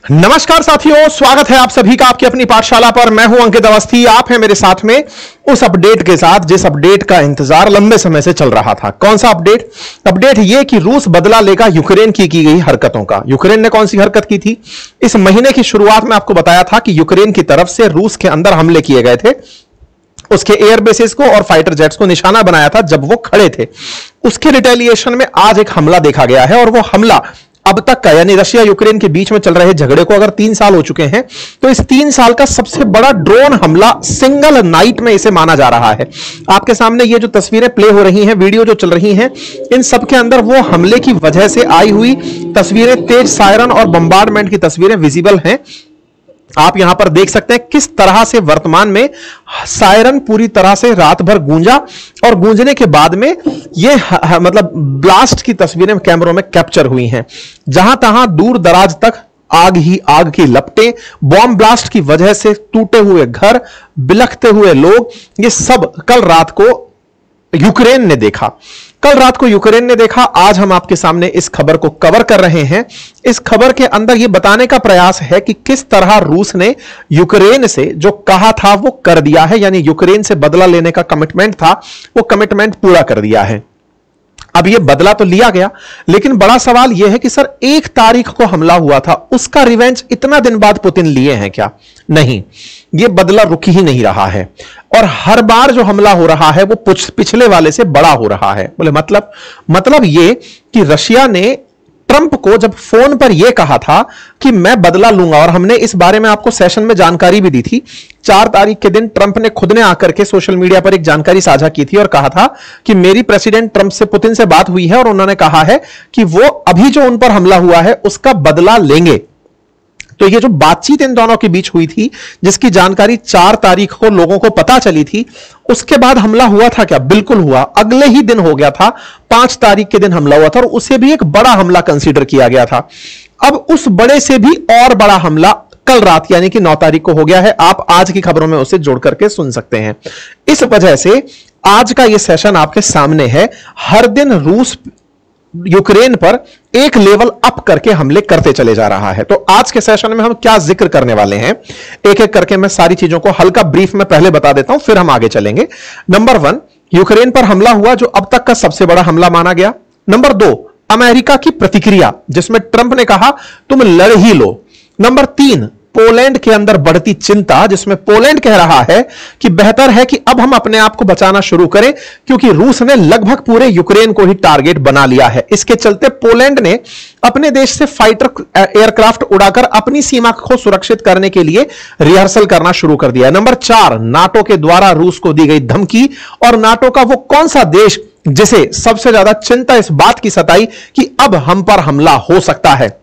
नमस्कार साथियों, स्वागत है आप सभी का आपकी अपनी पाठशाला पर। मैं हूं अंकित अवस्थी। आप हैं मेरे साथ में उस अपडेट के साथ जिस अपडेट का इंतजार लंबे समय से चल रहा था। कौन सा अपडेट? अपडेट यह कि रूस बदला लेगा यूक्रेन की गई हरकतों का। यूक्रेन ने कौन सी हरकत की थी? इस महीने की शुरुआत में आपको बताया था कि यूक्रेन की तरफ से रूस के अंदर हमले किए गए थे। उसके एयर बेसिस को और फाइटर जेट्स को निशाना बनाया था जब वो खड़े थे। उसके रिटेलिएशन में आज एक हमला देखा गया है और वो हमला अब तक का, यानी रशिया यूक्रेन के बीच में चल रहे झगड़े को अगर 3 साल हो चुके हैं तो इस 3 साल का सबसे बड़ा ड्रोन हमला सिंगल नाइट में इसे माना जा रहा है। आपके सामने ये जो तस्वीरें प्ले हो रही हैं, वीडियो जो चल रही हैं, इन सब के अंदर वो हमले की वजह से आई हुई तस्वीरें, तेज सायरन और बम्बार्डमेंट की तस्वीरें विजिबल हैं। आप यहां पर देख सकते हैं किस तरह से वर्तमान में सायरन पूरी तरह से रात भर गूंजा और गूंजने के बाद में ये मतलब ब्लास्ट की तस्वीरें कैमरों में कैप्चर हुई हैं। जहां तहां दूर दराज तक आग ही आग की लपटें, बॉम्ब ब्लास्ट की वजह से टूटे हुए घर, बिलखते हुए लोग, ये सब कल रात को यूक्रेन ने देखा। कल रात को यूक्रेन ने देखा। आज हम आपके सामने इस खबर को कवर कर रहे हैं। इस खबर के अंदर यह बताने का प्रयास है कि किस तरह रूस ने यूक्रेन से जो कहा था वो कर दिया है, यानी यूक्रेन से बदला लेने का कमिटमेंट था वो कमिटमेंट पूरा कर दिया है। अब यह बदला तो लिया गया, लेकिन बड़ा सवाल यह है कि सर 1 तारीख को हमला हुआ था, उसका रिवेंज इतना दिन बाद पुतिन लिए हैं क्या? नहीं, यह बदला रुक ही नहीं रहा है और हर बार जो हमला हो रहा है वो पिछले वाले से बड़ा हो रहा है। बोले मतलब यह कि रशिया ने ट्रंप को जब फोन पर यह कहा था कि मैं बदला लूंगा, और हमने इस बारे में आपको सेशन में जानकारी भी दी थी। 4 तारीख के दिन ट्रंप ने खुद ने आकर के सोशल मीडिया पर एक जानकारी साझा की थी और कहा था कि मेरी प्रेसिडेंट ट्रंप से, पुतिन से बात हुई है और उन्होंने कहा है कि वो अभी जो उन पर हमला हुआ है उसका बदला लेंगे। तो ये जो बातचीत इन दोनों के बीच हुई थी, जिसकी जानकारी 4 तारीख को लोगों को पता चली थी, उसके बाद हमला हुआ था क्या? बिल्कुल हुआ। अगले ही दिन हो गया था, 5 तारीख के दिन हमला हुआ था और उसे भी एक बड़ा हमला कंसीडर किया गया था। अब उस बड़े से भी और बड़ा हमला कल रात यानी कि 9 तारीख को हो गया है। आप आज की खबरों में उसे जोड़ करके सुन सकते हैं। इस वजह से आज का यह सेशन आपके सामने है। हर दिन रूस यूक्रेन पर एक लेवल अप करके हमले करते चले जा रहा है। तो आज के सेशन में हम क्या जिक्र करने वाले हैं, एक एक करके मैं सारी चीजों को हल्का ब्रीफ में पहले बता देता हूं, फिर हम आगे चलेंगे। नंबर 1, यूक्रेन पर हमला हुआ जो अब तक का सबसे बड़ा हमला माना गया। नंबर 2, अमेरिका की प्रतिक्रिया जिसमें ट्रंप ने कहा तुम लड़ ही लो। नंबर 3, पोलैंड के अंदर बढ़ती चिंता जिसमें पोलैंड कह रहा है कि बेहतर है कि अब हम अपने आप को बचाना शुरू करें क्योंकि रूस ने लगभग पूरे यूक्रेन को ही टारगेट बना लिया है। इसके चलते पोलैंड ने अपने देश से फाइटर एयरक्राफ्ट उड़ाकर अपनी सीमा को सुरक्षित करने के लिए रिहर्सल करना शुरू कर दिया है। नंबर 4, नाटो के द्वारा रूस को दी गई धमकी, और नाटो का वो कौन सा देश जिसे सबसे ज्यादा चिंता इस बात की सताई कि अब हम पर हमला हो सकता है।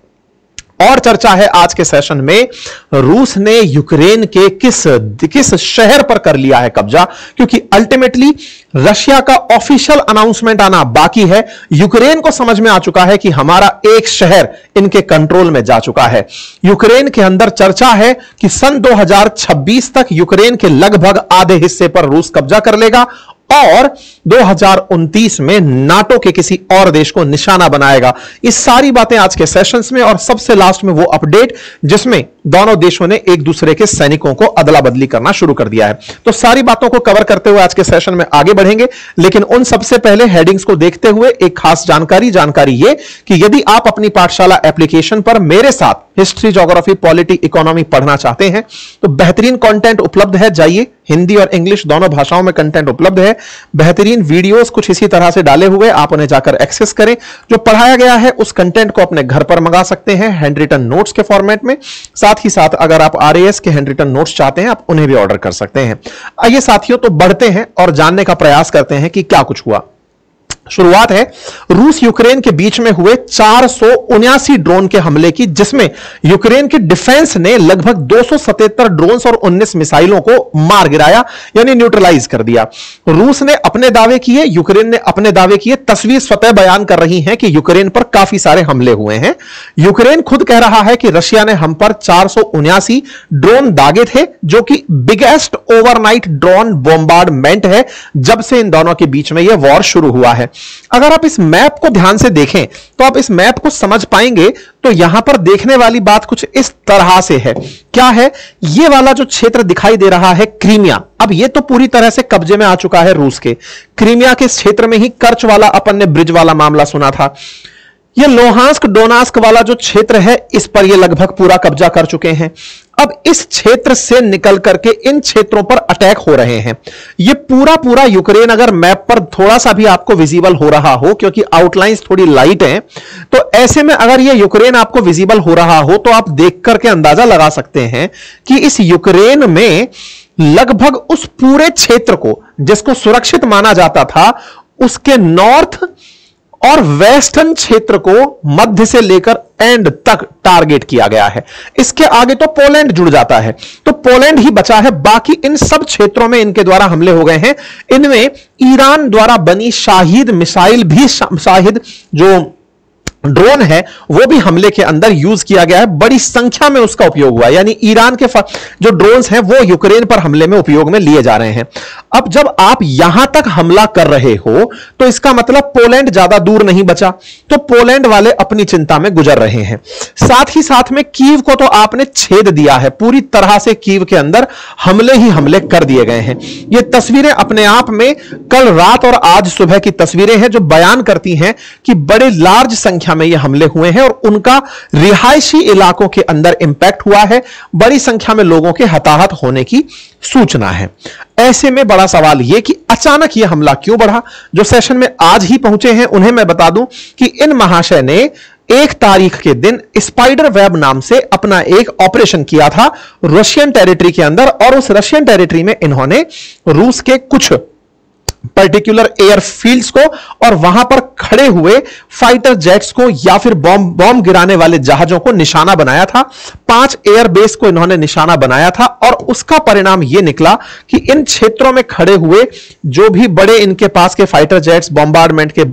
और चर्चा है आज के सेशन में, रूस ने यूक्रेन के किस शहर पर कर लिया है कब्जा, क्योंकि अल्टीमेटली रशिया का ऑफिशियल अनाउंसमेंट आना बाकी है। यूक्रेन को समझ में आ चुका है कि हमारा एक शहर इनके कंट्रोल में जा चुका है। यूक्रेन के अंदर चर्चा है कि सन 2026 तक यूक्रेन के लगभग आधे हिस्से पर रूस कब्जा कर लेगा और 2029 में नाटो के किसी और देश को निशाना बनाएगा। ये सारी बातें आज के सेशंस में, और सबसे लास्ट में वो अपडेट जिसमें दोनों देशों ने एक दूसरे के सैनिकों को अदला बदली करना शुरू कर दिया है। तो सारी बातों को कवर करते हुए आज के सेशन में आगे बढ़ेंगे, लेकिन उन सबसे पहले हेडिंग्स को देखते हुए एक खास जानकारी ये कि यदि आप अपनी पाठशाला एप्लीकेशन पर मेरे साथ हिस्ट्री, ज्योग्राफी, पॉलिटी, इकोनॉमी पढ़ना चाहते हैं तो बेहतरीन कंटेंट उपलब्ध है। जाइए, हिंदी और इंग्लिश दोनों भाषाओं में कंटेंट उपलब्ध है। बेहतरीन वीडियोस कुछ इसी तरह से डाले हुए, आप उन्हें जाकर एक्सेस करें। जो पढ़ाया गया है उस कंटेंट को अपने घर पर मंगा सकते हैं हैंड रिटन नोट्स के फॉर्मेट में। साथ ही साथ अगर आप RAS के हैंड रिटन नोट्स चाहते हैं आप उन्हें भी ऑर्डर कर सकते हैं। आइए साथियों, तो बढ़ते हैं और जानने का प्रयास करते हैं कि क्या कुछ हुआ। शुरुआत है रूस यूक्रेन के बीच में हुए 479 ड्रोन के हमले की, जिसमें यूक्रेन के डिफेंस ने लगभग 277 ड्रोन्स और 19 मिसाइलों को मार गिराया, यानी न्यूट्रलाइज कर दिया। रूस ने अपने दावे किए, यूक्रेन ने अपने दावे किए। तस्वीर स्वतः बयान कर रही है कि यूक्रेन पर काफी सारे हमले हुए हैं। यूक्रेन खुद कह रहा है कि रशिया ने हम पर 479 ड्रोन दागे थे, जो कि बिगेस्ट ओवरनाइट ड्रोन बॉम्बार्डमेंट है जब से इन दोनों के बीच में यह वॉर शुरू हुआ है। अगर आप इस मैप को ध्यान से देखें तो आप इस मैप को समझ पाएंगे। तो यहां पर देखने वाली बात कुछ इस तरह से है। क्या है? ये वाला जो क्षेत्र दिखाई दे रहा है क्रीमिया, अब ये तो पूरी तरह से कब्जे में आ चुका है रूस के। क्रीमिया के क्षेत्र में ही कर्च वाला अपन ने ब्रिज वाला मामला सुना था। ये लोहांस्क डोनास्क वाला जो क्षेत्र है, इस पर ये लगभग पूरा कब्जा कर चुके हैं। अब इस क्षेत्र से निकल करके इन क्षेत्रों पर अटैक हो रहे हैं। ये पूरा यूक्रेन अगर मैप पर थोड़ा सा भी आपको विजिबल हो रहा हो, क्योंकि आउटलाइंस थोड़ी लाइट हैं, तो ऐसे में अगर ये यूक्रेन आपको विजिबल हो रहा हो तो आप देख करके अंदाजा लगा सकते हैं कि इस यूक्रेन में लगभग उस पूरे क्षेत्र को जिसको सुरक्षित माना जाता था, उसके नॉर्थ और वेस्टर्न क्षेत्र को मध्य से लेकर एंड तक टारगेट किया गया है। इसके आगे तो पोलैंड जुड़ जाता है, तो पोलैंड ही बचा है। बाकी इन सब क्षेत्रों में इनके द्वारा हमले हो गए हैं। इनमें ईरान द्वारा बनी शाहिद मिसाइल भी, शाहिद जो ड्रोन है वो भी हमले के अंदर यूज किया गया है। बड़ी संख्या में उसका उपयोग हुआ, यानी ईरान के जो ड्रोन्स हैं वो यूक्रेन पर हमले में उपयोग में लिए जा रहे हैं। अब जब आप यहां तक हमला कर रहे हो तो इसका मतलब पोलैंड ज्यादा दूर नहीं बचा, तो पोलैंड वाले अपनी चिंता में गुजर रहे हैं। साथ ही साथ में कीव को तो आपने छेद दिया है, पूरी तरह से कीव के अंदर हमले ही हमले कर दिए गए हैं। ये तस्वीरें अपने आप में कल रात और आज सुबह की तस्वीरें हैं जो बयान करती हैं कि बड़े लार्ज संख्या में ये हमले हुए हैं और उनका रिहायशी इलाकों के अंदर इंपैक्ट हुआ है। बड़ी संख्या में लोगों के हताहत होने की सूचना है। ऐसे में बड़ा सवाल यह कि अचानक यह हमला क्यों बढ़ा। जो सेशन में आज ही पहुंचे हैं उन्हें मैं बता दूं कि इन महाशय ने 1 तारीख के दिन स्पाइडर वेब नाम से अपना एक ऑपरेशन किया था रशियन टेरिटरी के अंदर, और उस रशियन टेरिटरी में इन्होंने रूस के कुछ पर्टिकुलर एयरफील्ड्स को और वहां पर खड़े हुए फाइटर जेट्स को या फिर बॉम्ब गिराने वाले जहाजों को निशाना बनाया था। 5 एयरबेस को इन्होंने निशाना बनाया था और उसका परिणाम यह निकला कि इन क्षेत्रों में खड़े हुए जो भी बड़े इनके पास के फाइटर जेट्स, बॉम्बार्डमेंट के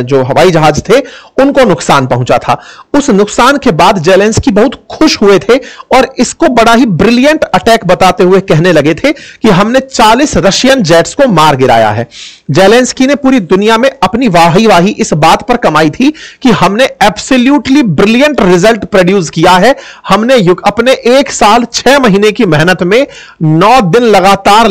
जो हवाई जहाज थे, उनको नुकसान पहुंचा था। उस नुकसान के बाद जेलेंस्की बहुत खुश हुए थे और इसको बड़ा ही ब्रिलियंट अटैक बताते हुए कहने लगे थे कि हमने 40 रशियन जेट्स को मार गिराया है। जेलेंस्की ने पूरी दुनिया में अपनी वाही इस बात पर कमाई थी कि हमने एब्सोल्युटली ब्रिलियंट रिजल्ट प्रोड्यूस किया है। हमने अपने 1 साल 6 महीने की मेहनत में 9 दिन लगातार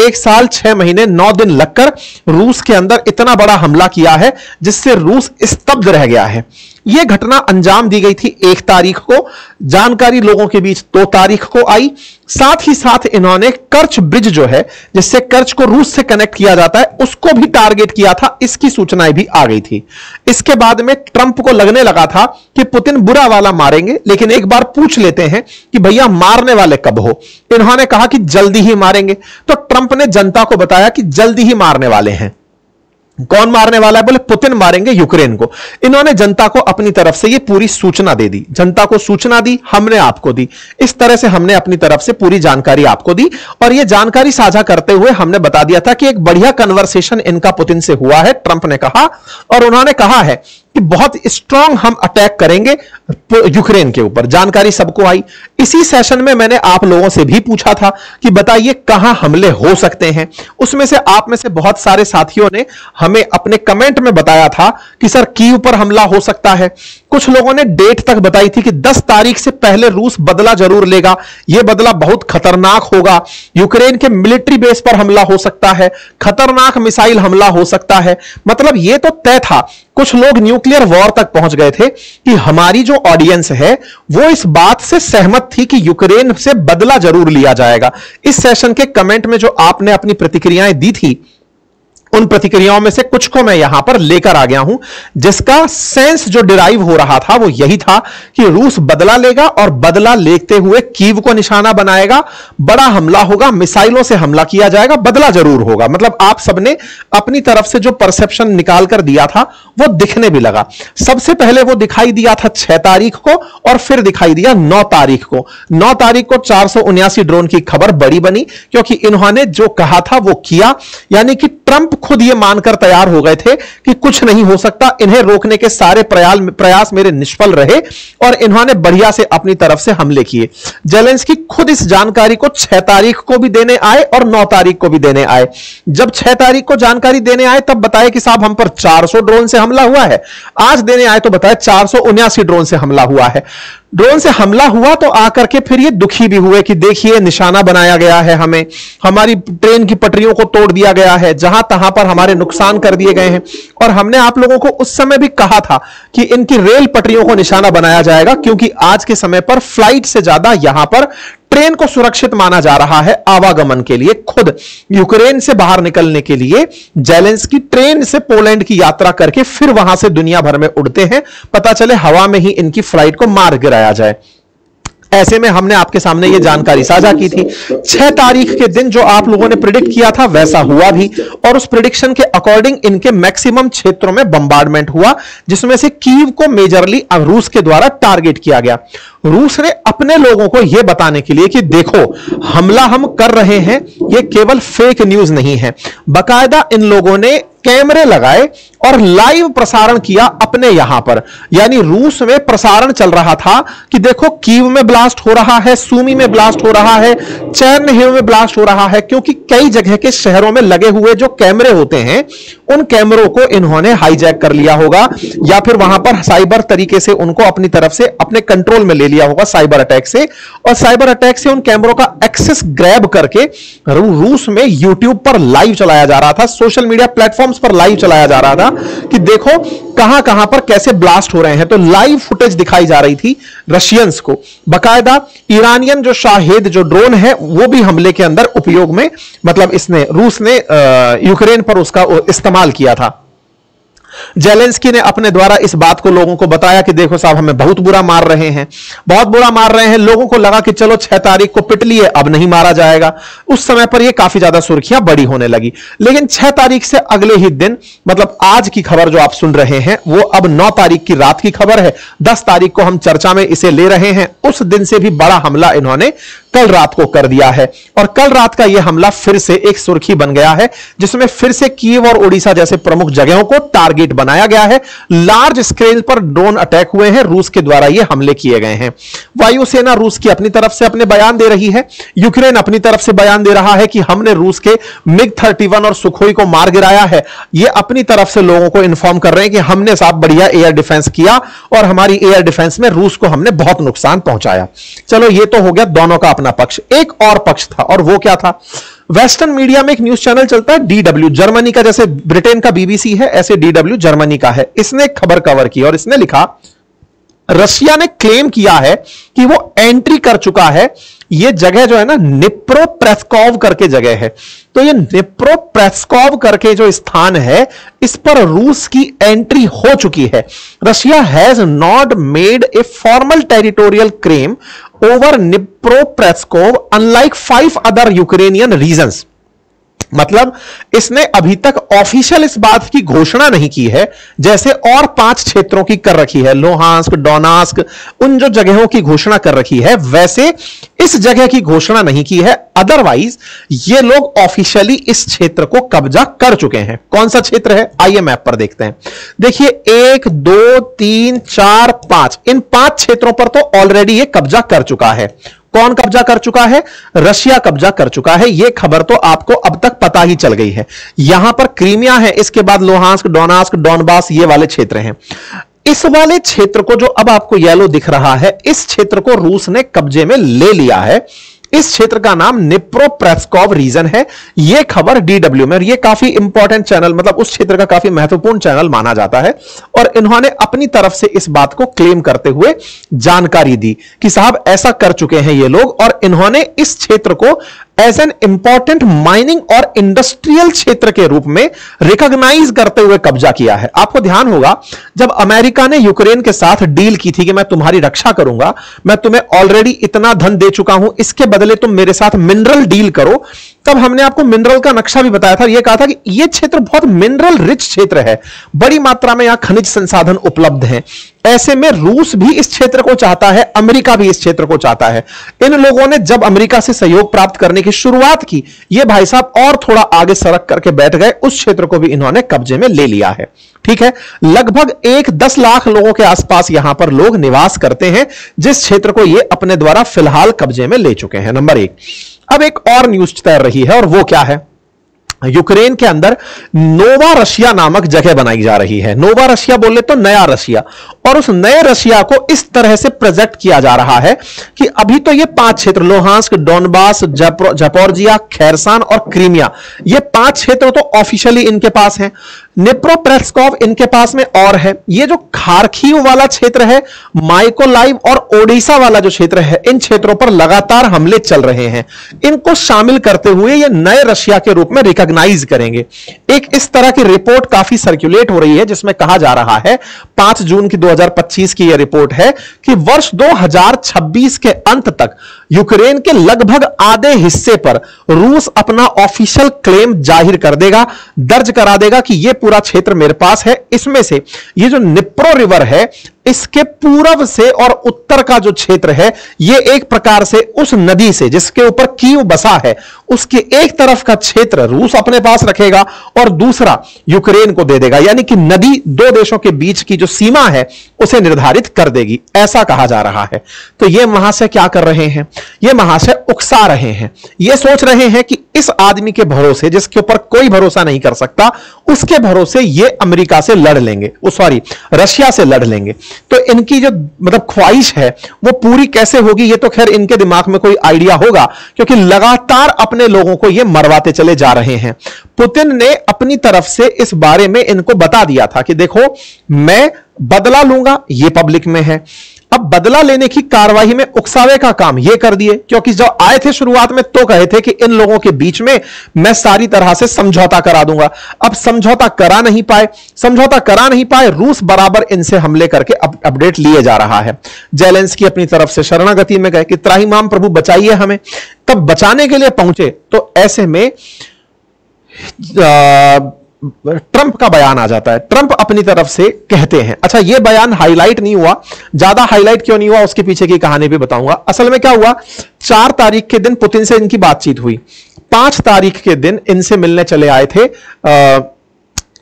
1 साल 6 महीने 9 दिन लगकर रूस के अंदर इतना बड़ा हमला किया है जिससे रूस स्तब्ध रह गया है। यह घटना अंजाम दी गई थी 1 तारीख को, जानकारी लोगों के बीच 2 तारीख को आई। साथ ही साथ इन्होंने कर्च ब्रिज जो है जिससे कर्च को रूस से कनेक्ट किया जाता है उसको भी टारगेट किया था, इसकी सूचनाएं भी आ गई थी। इसके बाद में ट्रंप को लगने लगा था कि पुतिन बुरा वाला मारेंगे, लेकिन एक बार पूछ लेते हैं कि भैया मारने वाले कब हो। इन्होंने कहा कि जल्दी ही मारेंगे, तो ट्रंप ने जनता को बताया कि जल्दी ही मारने वाले हैं। कौन मारने वाला है? बोले पुतिन मारेंगे यूक्रेन को। इन्होंने जनता को अपनी तरफ से ये पूरी सूचना दे दी, जनता को सूचना दी, हमने आपको दी। इस तरह से हमने अपनी तरफ से पूरी जानकारी आपको दी और ये जानकारी साझा करते हुए हमने बता दिया था कि एक बढ़िया कन्वर्सेशन इनका पुतिन से हुआ है, ट्रंप ने कहा, और उन्होंने कहा है कि बहुत स्ट्रांग हम अटैक करेंगे यूक्रेन के ऊपर। जानकारी सबको आई। इसी सेशन में मैंने आप लोगों से भी पूछा था कि बताइए कहां हमले हो सकते हैं। उसमें से आप में से बहुत सारे साथियों ने हमें अपने कमेंट में बताया था कि सर कीव पर हमला हो सकता है। कुछ लोगों ने डेट तक बताई थी कि 10 तारीख से पहले रूस बदला जरूर लेगा, यह बदला बहुत खतरनाक होगा, यूक्रेन के मिलिट्री बेस पर हमला हो सकता है, खतरनाक मिसाइल हमला हो सकता है। मतलब यह तो तय था। कुछ लोग न्यूक्लियर वॉर तक पहुंच गए थे कि हमारी जो ऑडियंस है वो इस बात से सहमत थी कि यूक्रेन से बदला जरूर लिया जाएगा। इस सेशन के कमेंट में जो आपने अपनी प्रतिक्रियाएं दी थी उन प्रतिक्रियाओं में से कुछ को मैं यहां पर लेकर आ गया हूं, जिसका सेंस जो डिराइव हो रहा था वो यही था कि रूस बदला लेगा और बदला लेते हुए कीव को निशाना बनाएगा, बड़ा हमला होगा, मिसाइलों से हमला किया जाएगा, बदला जरूर होगा। मतलब आप सबने अपनी तरफ से जो परसेप्शन निकाल कर दिया था वो दिखने भी लगा। सबसे पहले वो दिखाई दिया था 6 तारीख को और फिर दिखाई दिया 9 तारीख को। 9 तारीख को 479 ड्रोन की खबर बड़ी बनी क्योंकि इन्होंने जो कहा था वो किया, यानी कि ट्रंप खुद ये मानकर तैयार हो गए थे कि कुछ नहीं हो सकता, इन्हें रोकने के सारे प्रयास मेरे निष्फल रहे और इन्होंने बढ़िया से अपनी तरफ से हमले किए। जेलेंस्की खुद इस जानकारी को 6 तारीख को भी देने आए और 9 तारीख को भी देने आए। जब 6 तारीख को जानकारी देने आए तब बताए कि साहब हम पर 400 ड्रोन से हमला हुआ है। आज देने आए तो बताए 479 ड्रोन से हमला हुआ है। ड्रोन से हमला हुआ तो आकर के फिर ये दुखी भी हुए कि देखिए निशाना बनाया गया है, हमें हमारी ट्रेन की पटरियों को तोड़ दिया गया है, जहां तहां पर हमारे नुकसान कर दिए गए हैं। और हमने आप लोगों को उस समय भी कहा था कि इनकी रेल पटरियों को निशाना बनाया जाएगा, क्योंकि आज के समय पर फ्लाइट से ज्यादा यहां पर ट्रेन को सुरक्षित माना जा रहा है आवागमन के लिए। खुद यूक्रेन से बाहर निकलने के लिए जेलेंस्की ट्रेन से पोलैंड की यात्रा करके फिर वहां से दुनिया भर में उड़ते हैं, पता चले हवा में ही इनकी फ्लाइट को मार गिराया जाए। ऐसे में हमने आपके सामने ये जानकारी साझा की थी। 6 तारीख के दिन जो आप लोगों ने प्रिडिक्ट किया था वैसा हुआ भी, और उस प्रिडिक्शन के अकॉर्डिंग इनके मैक्सिमम क्षेत्रों में बम्बार्डमेंट हुआ, जिसमें से कीव को मेजरली रूस के द्वारा टारगेट किया गया। रूस ने अपने लोगों को यह बताने के लिए कि देखो हमला हम कर रहे हैं, यह केवल फेक न्यूज नहीं है, बाकायदा इन लोगों ने कैमरे लगाए और लाइव प्रसारण किया अपने यहां पर। यानी रूस में प्रसारण चल रहा था कि देखो कीव में ब्लास्ट हो रहा है, सूमी में ब्लास्ट हो रहा है, चेर्निहिव में ब्लास्ट हो रहा है, क्योंकि कई जगह के शहरों में लगे हुए जो कैमरे होते हैं उन कैमरों को इन्होंने हाईजैक कर लिया होगा, या फिर वहां पर साइबर तरीके से उनको अपनी तरफ से अपने कंट्रोल में ले लिया होगा साइबर अटैक से, और साइबर अटैक से उन कैमरों का एक्सेस ग्रैब करके रूस में यूट्यूब पर लाइव चलाया जा रहा था, सोशल मीडिया प्लेटफॉर्म्स पर लाइव चलाया जा रहा था कि देखो कहां कहां पर कैसे ब्लास्ट हो रहे हैं। तो लाइव फुटेज दिखाई जा रही थी रशियंस को। बकायदा ईरानियन जो शाहेद जो ड्रोन है वो भी हमले के अंदर उपयोग में, मतलब रूस ने यूक्रेन पर उसका इस्तेमाल किया था। जेलेंस्की ने अपने द्वारा इस बात को लोगों को बताया कि देखो साहब हमें बहुत बुरा मार रहे हैं, बहुत बुरा मार रहे हैं। लोगों को लगा कि चलो 6 तारीख को पिट लिए, अब नहीं मारा जाएगा। उस समय पर यह काफी ज्यादा सुर्खियां बड़ी होने लगी। लेकिन 6 तारीख से अगले ही दिन, मतलब आज की खबर जो आप सुन रहे हैं वो अब 9 तारीख की रात की खबर है। 10 तारीख को हम चर्चा में इसे ले रहे हैं। उस दिन से भी बड़ा हमला इन्होंने कल रात को कर दिया है, और कल रात का यह हमला फिर से एक सुर्खी बन गया है, जिसमें फिर से कीव और ओडिशा जैसे प्रमुख जगहों को टारगेट बनाया गया है। लार्ज स्केल पर ड्रोन अटैक हुए हैं, रूस के द्वारा यह हमले किए गए हैं। वायुसेना रूस की अपनी तरफ से अपने बयान दे रही है, यूक्रेन अपनी तरफ से बयान दे रहा है कि हमने रूस के मिग-31 और सुखोई को मार गिराया है। यह अपनी तरफ से लोगों को इंफॉर्म कर रहे हैं कि हमने साहब बढ़िया एयर डिफेंस किया और हमारी एयर डिफेंस में रूस को हमने बहुत नुकसान पहुंचाया। चलो यह तो हो गया दोनों का अपना पक्ष। एक और पक्ष था, और वो क्या था? वेस्टर्न मीडिया में एक न्यूज चैनल चलता है DW, जर्मनी का, जैसे ब्रिटेन का BBC है ऐसे DW जर्मनी का है। इसने खबर कवर की और इसने लिखा रशिया ने क्लेम किया है कि वो एंट्री कर चुका है। ये जगह जो है ना निप्रोपेट्रोव्स्क करके जगह है, तो ये निप्रोपेट्रोव्स्क करके जो स्थान है इस पर रूस की एंट्री हो चुकी है। Russia has not made a formal territorial claim over Dnipropetrovsk unlike 5 other Ukrainian regions. मतलब इसने अभी तक ऑफिशियल इस बात की घोषणा नहीं की है जैसे और 5 क्षेत्रों की कर रखी है, लोहांस्क, डोनास्क, उन जो जगहों की घोषणा कर रखी है वैसे इस जगह की घोषणा नहीं की है। अदरवाइज ये लोग ऑफिशियली इस क्षेत्र को कब्जा कर चुके हैं। कौन सा क्षेत्र है आइए मैप पर देखते हैं। देखिए 1 2 3 4 5, इन 5 क्षेत्रों पर तो ऑलरेडी ये कब्जा कर चुका है। कौन कब्जा कर चुका है? रशिया कब्जा कर चुका है। यह खबर तो आपको अब तक पता ही चल गई है। यहां पर क्रीमिया है, इसके बाद लोहांस्क, डोनास्क, डोनबास, ये वाले क्षेत्र हैं। इस वाले क्षेत्र को जो अब आपको येलो दिख रहा है, इस क्षेत्र को रूस ने कब्जे में ले लिया है। इस क्षेत्र का नाम निप्रोपेट्रोव्स्क रीजन है। यह खबर DW में, यह काफी इंपॉर्टेंट चैनल, मतलब उस क्षेत्र का काफी महत्वपूर्ण चैनल माना जाता है, और इन्होंने अपनी तरफ से इस बात को क्लेम करते हुए जानकारी दी कि साहब ऐसा कर चुके हैं ये लोग, और इन्होंने इस क्षेत्र को एज एन इंपॉर्टेंट माइनिंग और इंडस्ट्रियल क्षेत्र के रूप में रिकॉग्नाइज करते हुए कब्जा किया है। आपको ध्यान होगा जब अमेरिका ने यूक्रेन के साथ डील की थी कि मैं तुम्हारी रक्षा करूंगा, मैं तुम्हें ऑलरेडी इतना धन दे चुका हूं, इसके बदले तुम मेरे साथ मिनरल डील करो, तब हमने आपको मिनरल का नक्शा भी बताया था, यह कहा था कि यह क्षेत्र बहुत मिनरल रिच क्षेत्र है, बड़ी मात्रा में यहां खनिज संसाधन उपलब्ध हैं। ऐसे में रूस भी इस क्षेत्र को चाहता है, अमेरिका भी इस क्षेत्र को चाहता है। इन लोगों ने जब अमेरिका से सहयोग प्राप्त करने की शुरुआत की, ये भाई साहब और थोड़ा आगे सरक करके बैठ गए, उस क्षेत्र को भी इन्होंने कब्जे में ले लिया है। ठीक है, लगभग 10 लाख लोगों के आसपास यहां पर लोग निवास करते हैं, जिस क्षेत्र को ये अपने द्वारा फिलहाल कब्जे में ले चुके हैं। नंबर 1। अब एक और न्यूज तैर रही है, और वो क्या है? यूक्रेन के अंदर नोवा रशिया नामक जगह बनाई जा रही है। नोवा रशिया बोले तो नया रशिया, और उस नए रशिया को इस तरह से प्रोजेक्ट किया जा रहा है कि अभी तो ये 5 क्षेत्र, लोहांस्क, डोनबास, जापोरिजिया, खैरसान और क्रीमिया, ये 5 क्षेत्र तो ऑफिशियली इनके पास हैं। निप्रोपेट्रोव्स्क इनके पास में और है। ये जो खार्किव वाला क्षेत्र है, माइकोलाइव और ओडिशा वाला जो क्षेत्र है, इन क्षेत्रों पर लगातार हमले चल रहे हैं। इनको शामिल करते हुए ये नए रशिया के रूप में रिकॉग्नाइज करेंगे। एक इस तरह की रिपोर्ट काफी सर्कुलेट हो रही है, जिसमें कहा जा रहा है, 5 जून की 2025 की यह रिपोर्ट है कि वर्ष 2026 के अंत तक यूक्रेन के लगभग आधे हिस्से पर रूस अपना ऑफिशियल क्लेम जाहिर कर देगा, दर्ज करा देगा कि यह पूरा क्षेत्र मेरे पास है। इसमें से ये जो निप्रो रिवर है, इसके पूर्व से और उत्तर का जो क्षेत्र है, यह एक प्रकार से उस नदी से जिसके ऊपर कीव बसा है, उसके एक तरफ का क्षेत्र रूस अपने पास रखेगा और दूसरा यूक्रेन को दे देगा। यानी कि नदी 2 देशों के बीच की जो सीमा है उसे निर्धारित कर देगी, ऐसा कहा जा रहा है। तो यह महाशय क्या कर रहे हैं? यह महाशय उकसा रहे हैं। यह सोच रहे हैं कि इस आदमी के भरोसे, जिसके ऊपर कोई भरोसा नहीं कर सकता, उसके भरोसे यह अमेरिका से लड़ लेंगे, रशिया से लड़ लेंगे। तो इनकी जो मतलब ख्वाहिश है वो पूरी कैसे होगी, ये तो खैर इनके दिमाग में कोई आइडिया होगा, क्योंकि लगातार अपने लोगों को ये मरवाते चले जा रहे हैं। पुतिन ने अपनी तरफ से इस बारे में इनको बता दिया था कि देखो, मैं बदला लूंगा, ये पब्लिक में है। अब बदला लेने की कार्रवाई में उकसावे का काम ये कर दिए, क्योंकि जब आए थे शुरुआत में तो कहे थे कि इन लोगों के बीच में मैं सारी तरह से समझौता करा दूंगा। अब समझौता करा नहीं पाए, रूस बराबर इनसे हमले करके अपडेट लिए जा रहा है। जेलेंस्की अपनी तरफ से शरणागति में गए कि त्राहिमाम प्रभु बचाइए हमें, तब बचाने के लिए पहुंचे तो ऐसे में ट्रंप का बयान आ जाता है। ट्रंप अपनी तरफ से कहते हैं, अच्छा यह बयान हाईलाइट नहीं हुआ, ज्यादा हाईलाइट क्यों नहीं हुआ उसके पीछे की कहानी भी बताऊंगा। असल में क्या हुआ, 4 तारीख के दिन पुतिन से इनकी बातचीत हुई, 5 तारीख के दिन इनसे मिलने चले आए थे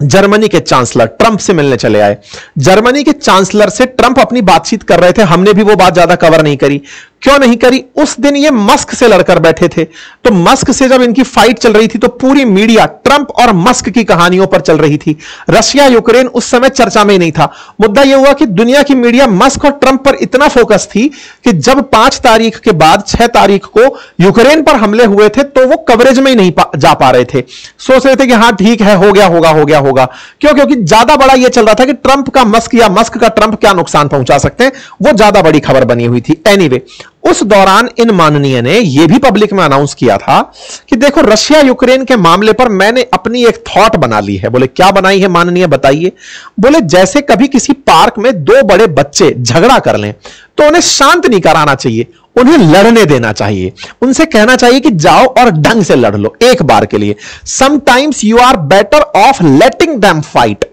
जर्मनी के चांसलर, ट्रंप से मिलने चले आए। जर्मनी के चांसलर से ट्रंप अपनी बातचीत कर रहे थे, हमने भी वो बात ज्यादा कवर नहीं करी। क्यों नहीं करी? उस दिन ये मस्क से लड़कर बैठे थे, तो मस्क से जब इनकी फाइट चल रही थी तो पूरी मीडिया ट्रंप और मस्क की कहानियों पर चल रही थी। रशिया यूक्रेन उस समय चर्चा में ही नहीं था। मुद्दा यह हुआ कि दुनिया की मीडिया मस्क और ट्रंप पर इतना फोकस थी कि जब 5 तारीख के बाद 6 तारीख को यूक्रेन पर हमले हुए थे तो वो कवरेज में ही नहीं जा पा रहे थे। सोच रहे थे कि हाँ ठीक है, हो गया। क्यों? क्योंकि ज्यादा बड़ा यह चल रहा था कि ट्रंप का मस्क या मस्क का ट्रंप क्या नुकसान पहुंचा सकते हैं, वो ज्यादा बड़ी खबर बनी हुई थी। एनीवे, उस दौरान इन माननीय ने यह भी पब्लिक में अनाउंस किया था कि देखो, रशिया यूक्रेन के मामले पर मैंने अपनी एक थॉट बना ली है। बोले क्या बनाई है माननीय, बताइए। बोले जैसे कभी किसी पार्क में 2 बड़े बच्चे झगड़ा कर लें तो उन्हें शांत नहीं कराना चाहिए, उन्हें लड़ने देना चाहिए। उनसे कहना चाहिए कि जाओ और ढंग से लड़ लो एक बार के लिए। Sometimes you are better off letting them fight.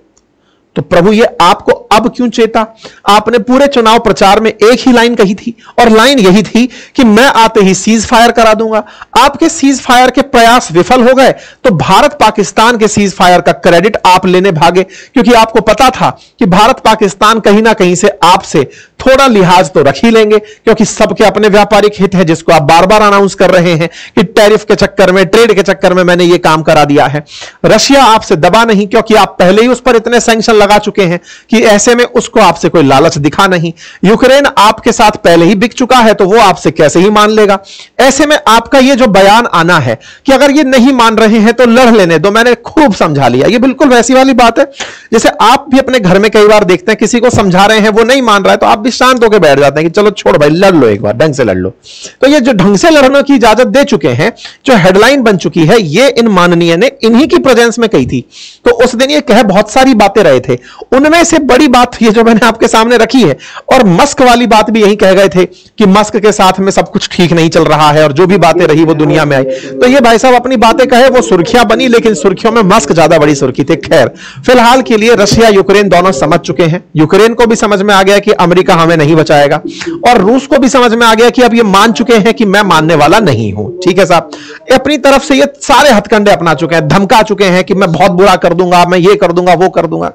तो प्रभु ये आपको अब क्यों चेता? आपने पूरे चुनाव प्रचार में एक ही लाइन कही थी, और लाइन यही थी कि मैं आते ही सीज फायर करा दूंगा। आपके सीज फायर के प्रयास विफल हो गए तो भारत पाकिस्तान के सीज फायर का क्रेडिट आप लेने भागे, क्योंकि आपको पता था कि भारत पाकिस्तान कहीं ना कहीं से आपसे थोड़ा लिहाज तो रख ही लेंगे, क्योंकि सबके अपने व्यापारिक हित है, जिसको आप बार बार अनाउंस कर रहे हैं कि टैरिफ के चक्कर में, ट्रेड के चक्कर में मैंने ये काम करा दिया है। रशिया आपसे दबा नहीं, क्योंकि आप पहले ही उस पर इतने सैंक्शन लगा चुके हैं कि ऐसे में उसको आपसे कोई लालच दिखा नहीं। यूक्रेन आपके साथ पहले ही बिक चुका है, तो वो आपसे कैसे ही मान लेगा। ऐसे में आपका ये जो बयान आना है कि अगर ये नहीं मान रहे हैं तो लड़ लेने दो, मैंने खूब समझा लिया, ये बिल्कुल वैसी वाली बात है जैसे आप भी अपने घर में कई बार देखते हैं किसी को समझा रहे हैं, वो नहीं मान रहा है तो आप भी शांत होकर बैठ जाते हैं कि चलो छोड़ भाई, लड़ लो एक बार, ढंग से लड़ लो। तो ये जो ढंग से लड़ने की इजाजत दे चुके हैं, जो हेडलाइन बन चुकी है, ये इन माननीय ने इन्हीं की प्रेजेंस में कही थी। तो उस दिन ये कह बहुत सारी बातें रहे थे, उनमें से बड़ी बात ये जो मैंने आपके सामने रखी है, और मस्क वाली बात भी यही कह गए थे कि मस्क के साथ में सब कुछ ठीक नहीं चल रहा है और जो भी बातें रही वो दुनिया में आई। तो ये भाई साहब अपनी बातें कहे, वो सुर्खियां बनी, लेकिन सुर्खियों में मस्क ज्यादा बड़ी सुर्खी थी। खैर, फिलहाल के लिए रशिया यूक्रेन दोनों समझ चुके हैं। यूक्रेन को भी समझ में आ गया कि अमेरिका हमें नहीं बचाएगा, और रूस को भी समझ में आ गया कि अब ये मान चुके हैं कि मैं मानने वाला नहीं हूं। ठीक है साहब, अपनी तरफ से ये सारे हथकंडे अपना चुके हैं, धमका चुके हैं कि मैं बहुत बुरा कर दूंगा, मैं ये कर दूंगा, वो कर दूंगा।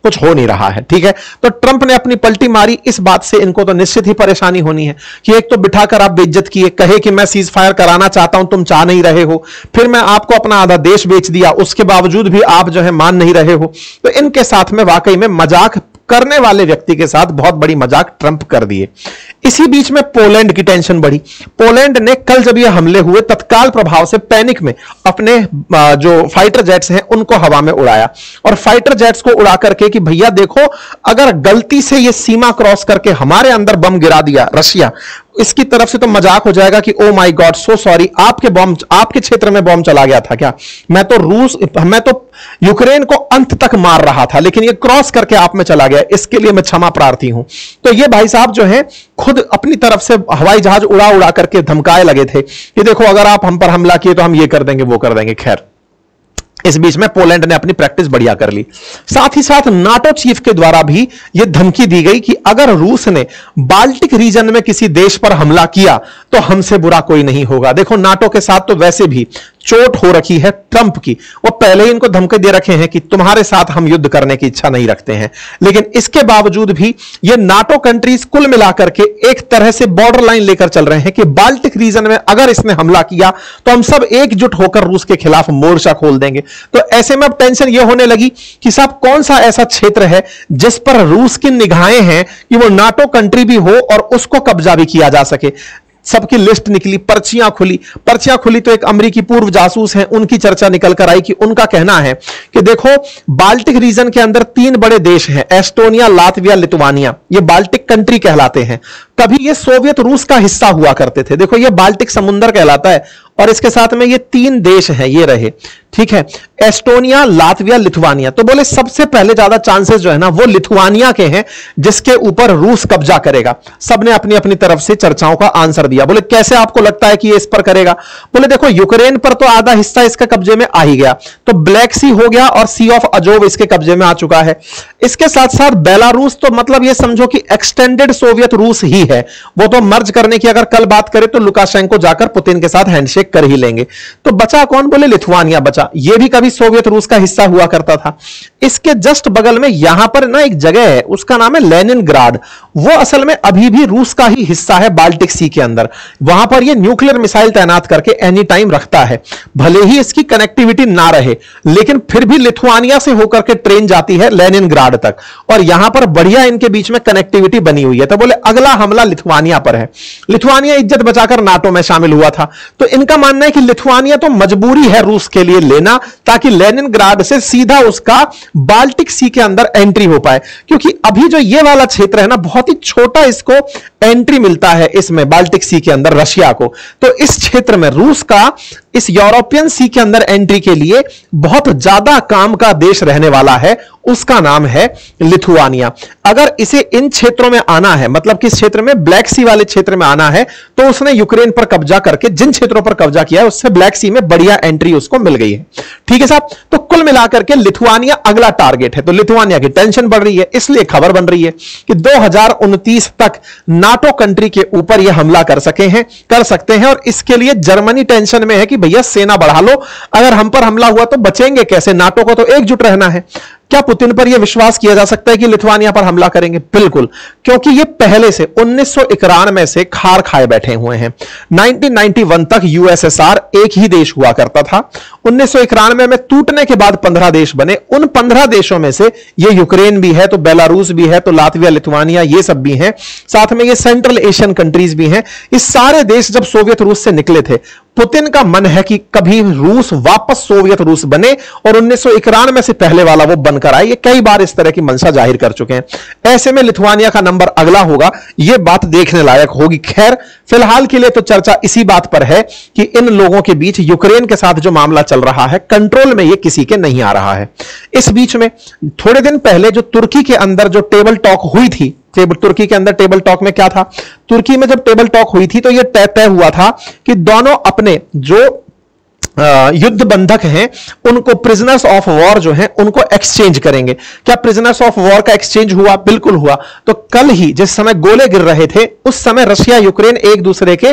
कुछ हो नहीं रहा है। ठीक है, तो ट्रंप ने अपनी पलटी मारी। इस बात से इनको तो निश्चित ही परेशानी होनी है कि एक तो बिठाकर आप बेइज्जत किए, कहे कि मैं सीज फायर कराना चाहता हूं, तुम चाह नहीं रहे हो, फिर मैं आपको अपना आधा देश बेच दिया, उसके बावजूद भी आप जो है मान नहीं रहे हो। तो इनके साथ में वाकई में मजाक करने वाले व्यक्ति के साथ बहुत बड़ी मजाक ट्रंप कर दिए। इसी बीच में पोलैंड की टेंशन बढ़ी। पोलैंड ने कल जब ये हमले हुए तत्काल प्रभाव से पैनिक में अपने जो फाइटर जेट्स हैं उनको हवा में उड़ाया, और फाइटर जेट्स को उड़ा करके कि भैया देखो, अगर गलती से ये सीमा क्रॉस करके हमारे अंदर बम गिरा दिया रशिया, इसकी तरफ से तो मजाक हो जाएगा कि oh my God, so sorry, आपके क्षेत्र में बम चला गया था क्या? मैं तो यूक्रेन को अंत तक मार रहा था, लेकिन ये क्रॉस करके आप में चला गया, इसके लिए मैं क्षमा प्रार्थी हूं। तो ये भाई साहब जो है खुद अपनी तरफ से हवाई जहाज उड़ा उड़ा करके धमकाए लगे थे कि देखो, अगर आप हम पर हमला किए तो हम ये कर देंगे, वो कर देंगे। खैर, इस बीच में पोलैंड ने अपनी प्रैक्टिस बढ़िया कर ली। साथ ही साथ नाटो चीफ के द्वारा भी यह धमकी दी गई कि अगर रूस ने बाल्टिक रीजन में किसी देश पर हमला किया तो हमसे बुरा कोई नहीं होगा। देखो, नाटो के साथ तो वैसे भी चोट हो रखी है ट्रंप की, वो पहले ही इनको धमकी दे रखे हैं कि तुम्हारे साथ हम युद्ध करने की इच्छा नहीं रखते हैं, लेकिन इसके बावजूद भी ये नाटो कंट्रीज कुल मिलाकर के एक तरह से बॉर्डर लाइन लेकर चल रहे हैं कि बाल्टिक रीजन में अगर इसने हमला किया तो हम सब एकजुट होकर रूस के खिलाफ मोर्चा खोल देंगे। तो ऐसे में अब टेंशन यह होने लगी कि साहब कौन सा ऐसा क्षेत्र है जिस पर रूस की निगाहें हैं कि वो नाटो कंट्री भी हो और उसको कब्जा भी किया जा सके। सबकी लिस्ट निकली, पर्चियां खुली तो एक अमेरिकी पूर्व जासूस हैं, उनकी चर्चा निकल कर आई कि उनका कहना है कि देखो, बाल्टिक रीजन के अंदर 3 बड़े देश हैं, एस्टोनिया, लातविया, लिथुआनिया, ये बाल्टिक कंट्री कहलाते हैं। कभी ये सोवियत रूस का हिस्सा हुआ करते थे। देखो, ये बाल्टिक समुद्र कहलाता है, और इसके साथ में ये 3 देश हैं, ये रहे। ठीक है, एस्टोनिया, लातविया, लिथुआनिया। तो बोले सबसे पहले ज्यादा चांसेस जो है ना वो लिथुआनिया के हैं, जिसके ऊपर रूस कब्जा करेगा। सबने अपनी अपनी तरफ से चर्चाओं का आंसर दिया। बोले कैसे आपको लगता है कि ये इस पर करेगा? बोले देखो, यूक्रेन पर तो आधा हिस्सा इसके कब्जे में आ ही गया, तो ब्लैक सी हो गया और सी ऑफ अजोव इसके कब्जे में आ चुका है। इसके साथ साथ बेलारूस, तो मतलब ये समझो कि एक्सटेंडेड सोवियत रूस ही है। वो तो मर्ज करने की अगर कल बात करें तो लुकाशेंको जाकर पुतिन के साथ हैंडशेक कर ही लेंगे। तो बचा कौन? बोले लिथुआनिया बचा। ये भी कभी सोवियत रूस का हिस्सा हुआ करता था। इसके जस्ट बगल में यहां पर ना एक जगह है, उसका नाम है लेनिनग्राड। वो असल में अभी भी रूस का ही हिस्सा है बाल्टिक सी के अंदर। वहां पर ये न्यूक्लियर मिसाइल तैनात करके एनी टाइम रखता है। भले ही इसकी कनेक्टिविटी ना रहे, लेकिन फिर भी लिथुआनिया से होकर के ट्रेन जाती है लेनिनग्राड तक, और यहां पर बढ़िया इनके बीच में कनेक्टिविटी बनी हुई है। तो बोले अगला हमला लिथुआनिया पर है। लिथुआनिया इज्जत बचाकर नाटो में शामिल हुआ था, तो इनका मानना है कि लिथुआनिया तो मजबूरी है रूस के लिए लेना, ताकि लेनिनग्राड से सीधा उसका बाल्टिक सी के अंदर एंट्री हो पाए। क्योंकि अभी जो ये वाला क्षेत्र है ना, बहुत ही छोटा इसको एंट्री मिलता है इसमें बाल्टिक सी के अंदर रशिया को। तो इस क्षेत्र में रूस का इस यूरोपियन सी के अंदर एंट्री के लिए बहुत ज्यादा काम का देश रहने वाला है, उसका नाम है लिथुआनिया। अगर इसे इन क्षेत्रों में आना है, मतलब किस क्षेत्र में? ब्लैक सी वाले क्षेत्र में आना है, तो उसने यूक्रेन पर कब्जा करके जिन क्षेत्रों पर कब्जा किया है उससे ब्लैक सी में बढ़िया एंट्री उसको मिल गई है। ठीक है साहब, तो कुल मिलाकर के लिथुआनिया अगला टारगेट है। तो लिथुआनिया की टेंशन बढ़ रही है, इसलिए खबर बन रही है कि 2029 तक नाटो कंट्री के ऊपर यह हमला कर सकते हैं। और इसके लिए जर्मनी टेंशन में है कि भैया सेना बढ़ा लो, अगर हम पर हमला हुआ तो बचेंगे कैसे? नाटो को तो एकजुट रहना है। क्या पुतिन पर यह विश्वास किया जा सकता है कि लिथुआनिया पर हमला करेंगे? बिल्कुल, क्योंकि ये पहले से 1991 से खार खाए बैठे हुए हैं। 1991 तक यूएसएसआर एक ही देश हुआ करता था। 1991 में टूटने के बाद 15 देश बने। उन 15 देशों में से ये यूक्रेन भी है, तो बेलारूस भी है, तो लातविया, लिथुआनिया, ये सब भी हैं। साथ में ये सेंट्रल एशियन कंट्रीज भी हैं। ये सारे देश जब सोवियत रूस से निकले थे, पुतिन का मन है कि कभी रूस वापस सोवियत रूस बने, और 1991 से पहले वाला वो बन बनकर आए, ये कई बार इस तरह की मंशा जाहिर कर चुके हैं। ऐसे में लिथुआनिया का नंबर अगला होगा, यह बात देखने लायक होगी। खैर, फिलहाल के लिए तो चर्चा इसी बात पर है कि इन लोगों के बीच यूक्रेन के साथ जो मामला चल रहा है, कंट्रोल में ये किसी के नहीं आ रहा है। इस बीच में थोड़े दिन पहले जो तुर्की के अंदर जो टेबल टॉक हुई थी, तुर्की के अंदर टेबल टॉक में क्या था, तुर्की में जब टेबल टॉक हुई थी तो यह तय हुआ था कि दोनों अपने जो युद्ध बंधक हैं उनको, प्रिजनर्स ऑफ वॉर जो हैं उनको एक्सचेंज करेंगे। क्या प्रिजनर्स ऑफ वॉर का एक्सचेंज हुआ? बिल्कुल हुआ। तो कल ही जिस समय गोले गिर रहे थे उस समय रशिया यूक्रेन एक दूसरे के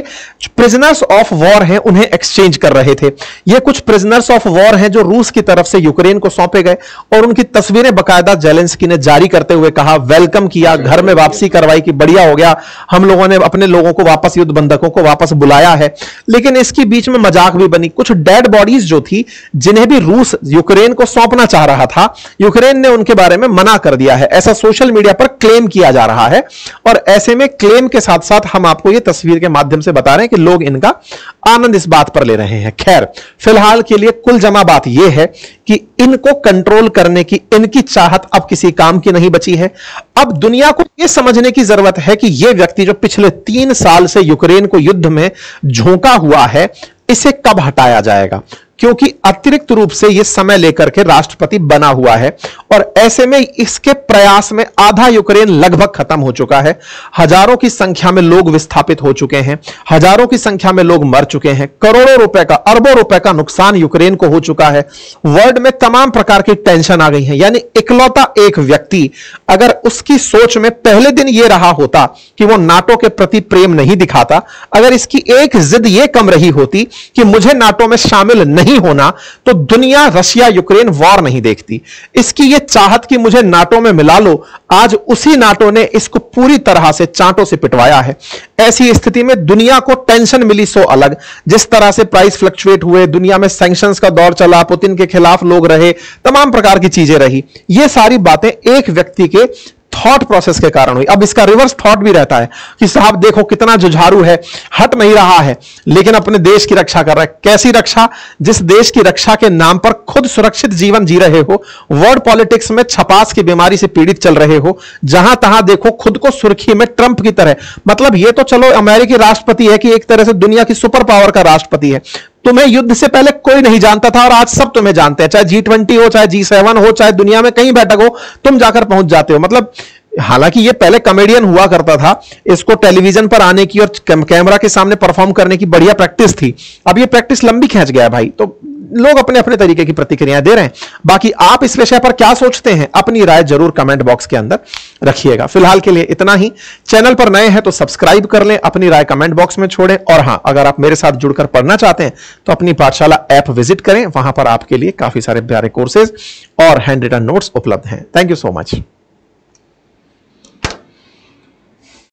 प्रिजनर्स ऑफ वॉर हैं उन्हें एक्सचेंज कर रहे थे। ये कुछ प्रिजनर्स ऑफ वॉर हैं जो रूस की तरफ से यूक्रेन को सौंपे गए और उनकी तस्वीरें बाकायदा जेलेंस्की ने जारी करते हुए कहा, वेलकम किया, घर में वापसी करवाई कि बढ़िया हो गया, हम लोगों ने अपने लोगों को वापस, युद्ध बंधकों को वापस बुलाया है। लेकिन इसके बीच में मजाक भी बनी। कुछ डेड बॉडीज जो थी जिन्हें भी रूस यूक्रेन को सौंपना चाह रहा था, यूक्रेन ने उनके बारे में मना कर दिया है, ऐसा सोशल मीडिया पर क्लेम किया जा रहा है। और ऐसे में क्लेम के साथ साथ हम आपको यह तस्वीर के माध्यम से बता रहे हैं कि लोग इनका आनंद इस बात पर ले रहे हैं। खैर, फिलहाल के लिए कुल जमा बात यह है कि इनको कंट्रोल करने की इनकी चाहत अब किसी काम की नहीं बची है। अब दुनिया को यह समझने की जरूरत है कि यह व्यक्ति जो पिछले 3 साल से यूक्रेन को युद्ध में झोंका हुआ है, इसे कब हटाया जाएगा, क्योंकि अतिरिक्त रूप से यह समय लेकर के राष्ट्रपति बना हुआ है और ऐसे में इसके प्रयास में आधा यूक्रेन लगभग खत्म हो चुका है। हजारों की संख्या में लोग विस्थापित हो चुके हैं, हजारों की संख्या में लोग मर चुके हैं, करोड़ों रुपए का, अरबों रुपए का नुकसान यूक्रेन को हो चुका है। वर्ल्ड में तमाम प्रकार की टेंशन आ गई है। यानी इकलौता एक व्यक्ति, अगर उसकी सोच में पहले दिन यह रहा होता कि वो नाटो के प्रति प्रेम नहीं दिखाता, अगर इसकी एक जिद यह कम रही होती कि मुझे नाटो में शामिल नहीं होना, तो दुनिया रशिया यूक्रेन वॉर नहीं देखती। इसकी यह चाहत कि मुझे नाटो में मिला लो, आज उसी नाटो ने इसको पूरी तरह से चांटों से पिटवाया है। ऐसी स्थिति में दुनिया को टेंशन मिली सो अलग, जिस तरह से प्राइस फ्लक्चुएट हुए, दुनिया में सैंक्शंस का दौर चला, पुतिन के खिलाफ लोग रहे, तमाम प्रकार की चीजें रही। ये सारी बातें एक व्यक्ति के थॉट प्रोसेस के कारण हुई। अब इसका रिवर्स थॉट भी रहता है कि साहब देखो कितना जुझारू है, हट नहीं रहा है, लेकिन अपने देश की रक्षा कर रहा है। कैसी रक्षा? जिस देश की रक्षा के नाम पर खुद सुरक्षित जीवन जी रहे हो, वर्ल्ड पॉलिटिक्स में छपास की बीमारी से पीड़ित चल रहे हो, जहां तहां देखो खुद को सुर्खी में ट्रंप की तरह। मतलब ये तो चलो अमेरिकी राष्ट्रपति है कि एक तरह से दुनिया की सुपर पावर का राष्ट्रपति है। तुम्हें युद्ध से पहले कोई नहीं जानता था और आज सब तुम्हें जानते हैं, चाहे G20 हो, चाहे G7 हो, चाहे दुनिया में कहीं बैठक हो, तुम जाकर पहुंच जाते हो। मतलब हालांकि ये पहले कॉमेडियन हुआ करता था, इसको टेलीविजन पर आने की और कैमरा के सामने परफॉर्म करने की बढ़िया प्रैक्टिस थी। अब ये प्रैक्टिस लंबी खींच गया भाई, तो लोग अपने अपने तरीके की प्रतिक्रियाएं दे रहे हैं। बाकी आप इस विषय पर क्या सोचते हैं, अपनी राय जरूर कमेंट बॉक्स के अंदर रखिएगा। फिलहाल के लिए इतना ही। चैनल पर नए हैं तो सब्सक्राइब कर लें, अपनी राय कमेंट बॉक्स में छोड़ें। और हां, अगर आप मेरे साथ जुड़कर पढ़ना चाहते हैं तो अपनी पाठशाला ऐप विजिट करें, वहां पर आपके लिए काफी सारे प्यारे कोर्सेज और हैंड रिटन नोट्स उपलब्ध हैं। Thank you so much.